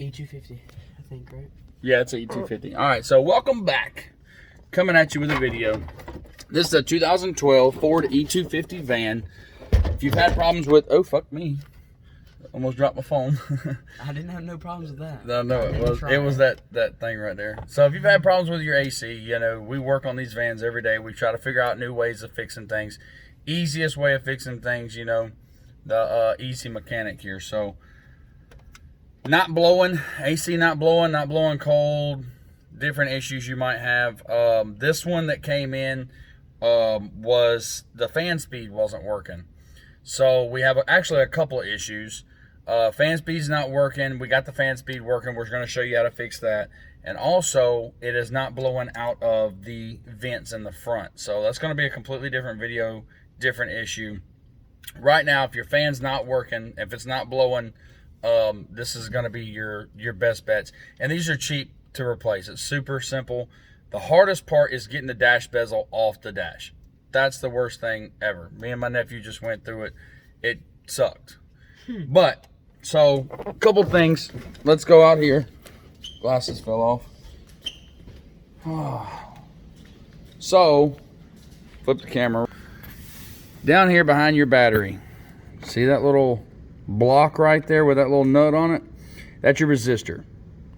E-250, I think, right? Yeah, it's an E-250. All right, so welcome back. Coming at you with a video. This is a 2012 Ford E-250 van. If you've had problems with, oh, fuck me. Almost dropped my phone. I didn't have no problems with that. No, it was that thing right there. So if you've had problems with your AC, you know, we work on these vans every day. We try to figure out new ways of fixing things. Easiest way of fixing things, you know, the easy mechanic here. So not blowing, AC not blowing cold, different issues you might have. This one that came in was the fan speed wasn't working. So we have actually a couple of issues. Fan speed's not working. We got the fan speed working. We're going to show you how to fix that. And also, it is not blowing out of the vents in the front. So that's going to be a completely different video, different issue. Right now, if your fan's not working, if it's not blowing, this is going to be your best bets. And these are cheap to replace. It's super simple. The hardest part is getting the dash bezel off the dash. That's the worst thing ever. Me and my nephew just went through it. It sucked. But, so, a couple things. Let's go out here. Glasses fell off. So, flip the camera. Down here behind your battery. See that little block right there with that little nut on it? That's your resistor.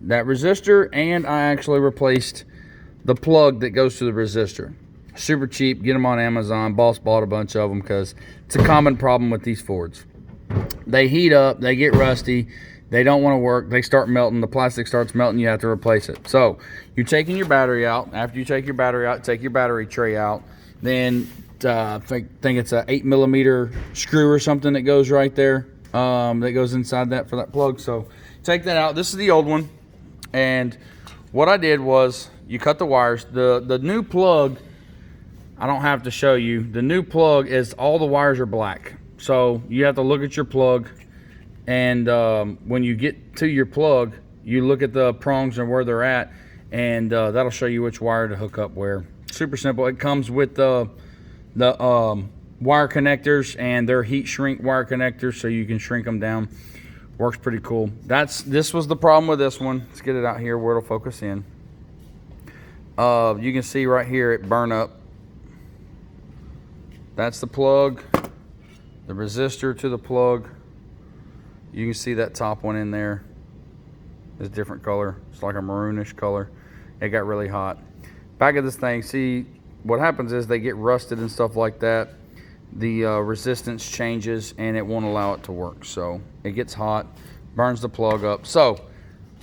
That resistor, and I actually replaced the plug that goes to the resistor. Super cheap. Get them on Amazon. Boss bought a bunch of them because it's a common problem with these Fords. They heat up, they get rusty, they don't want to work, they start melting, the plastic starts melting, you have to replace it. So you're taking your battery out. After you take your battery out, take your battery tray out. Then I think it's a 8mm screw or something that goes right there, that goes inside that for that plug. So take that out. This is the old one. And what I did was you cut the wires. The new plug, I don't have to show you. The new plug is all the wires are black. So you have to look at your plug, and when you get to your plug, you look at the prongs and where they're at, and that'll show you which wire to hook up where. Super simple. It comes with the wire connectors, and they're heat shrink wire connectors, so you can shrink them down. Works pretty cool. This was the problem with this one. Let's get it out here where it'll focus in. You can see right here it burn up. That's the plug. The resistor to the plug. You can see that top one in there. It's a different color. It's like a maroonish color. It got really hot. Back of this thing, see what happens is they get rusted and stuff like that. The resistance changes and it won't allow it to work. So it gets hot, burns the plug up. So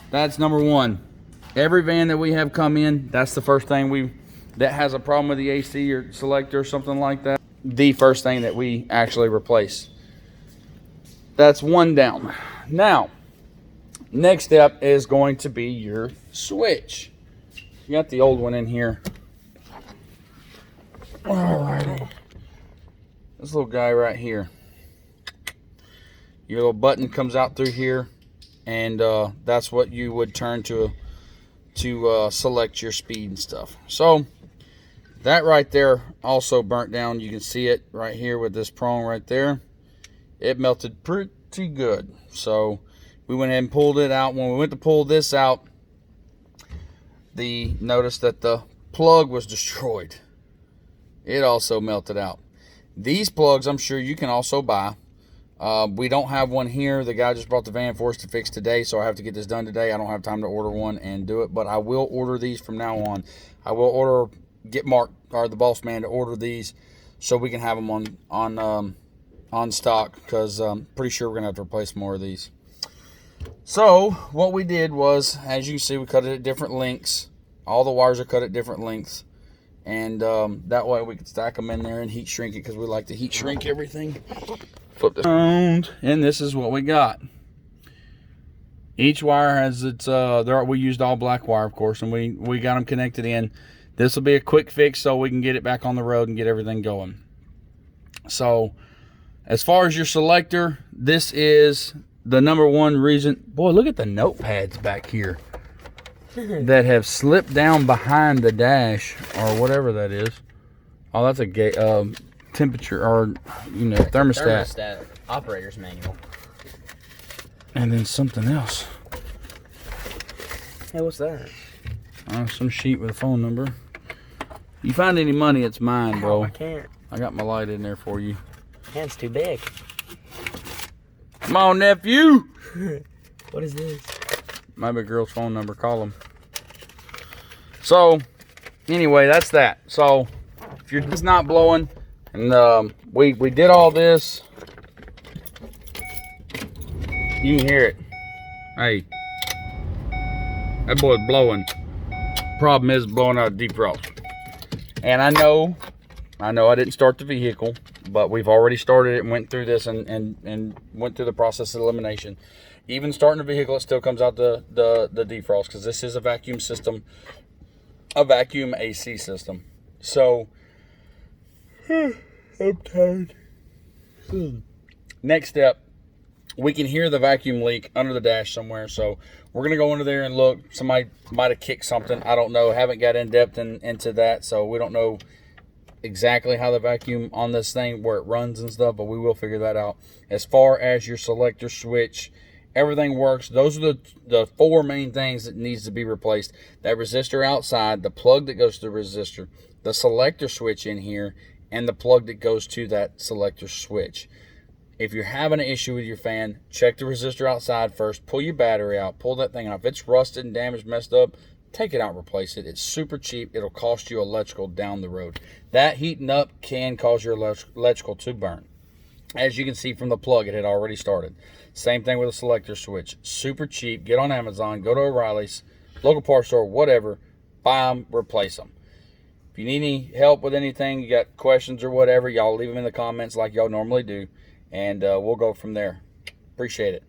that's number one. Every van that we have come in, that's the first thing that has a problem with the AC or selector or something like that. The first thing that we actually replace. That's one down. Now, next step is going to be your switch. You got the old one in here. Alrighty. This little guy right here. Your little button comes out through here, and that's what you would turn to select your speed and stuff. So that right there also burnt down. You can see it right here with this prong right there. It melted pretty good. So we went ahead and pulled it out. When we went to pull this out, notice that the plug was destroyed. It also melted out. These plugs I'm sure you can also buy. We don't have one here. The guy just brought the van for us to fix today, so I have to get this done today. I don't have time to order one and do it, but I will order these from now on. I will get Mark, or the boss man, to order these so we can have them on stock, because I'm pretty sure we're gonna have to replace more of these. So what we did was, as you can see, we cut it at different lengths. All the wires are cut at different lengths, and that way we can stack them in there and heat shrink it, because we like to heat shrink everything. Flip this around, and this is what we got. Each wire has its we used all black wire, of course, and we got them connected in. This will be a quick fix so we can get it back on the road and get everything going. So as far as your selector, this is the number one reason. Boy, look at the notepads back here that have slipped down behind the dash, or whatever that is. Oh, that's a temperature, or thermostat Operator's manual. And then something else. Hey, what's that? Some sheet with a phone number. You find any money, it's mine, bro. I can't. I got my light in there for you. Hand's too big. Come on, nephew. What is this? My big girl's phone number. Call him. So, anyway, that's that. So, if you're just not blowing, and we did all this, you can hear it. Hey, that boy's blowing. Problem is blowing out a defrost. And I know I didn't start the vehicle, but we've already started it and went through this and went through the process of elimination. Even starting the vehicle, it still comes out the defrost, because this is a vacuum system, a vacuum AC system. So, I'm tired. Next step, we can hear the vacuum leak under the dash somewhere. So we're going to go under there and look. Somebody might have kicked something. I don't know. Haven't got in depth into that. So we don't know exactly how the vacuum on this thing, where it runs and stuff, but we will figure that out. As far as your selector switch, everything works. Those are the four main things that needs to be replaced. That resistor outside, the plug that goes to the resistor, the selector switch in here, and the plug that goes to that selector switch. If you're having an issue with your fan, check the resistor outside first. Pull your battery out. Pull that thing out. If it's rusted and damaged, messed up, take it out and replace it. It's super cheap. It'll cost you electrical down the road. That heating up can cause your electrical to burn. As you can see from the plug, it had already started. Same thing with a selector switch. Super cheap. Get on Amazon. Go to O'Reilly's, local parts store, whatever. Buy them, replace them. If you need any help with anything, you got questions or whatever, y'all leave them in the comments like y'all normally do. And we'll go from there. Appreciate it.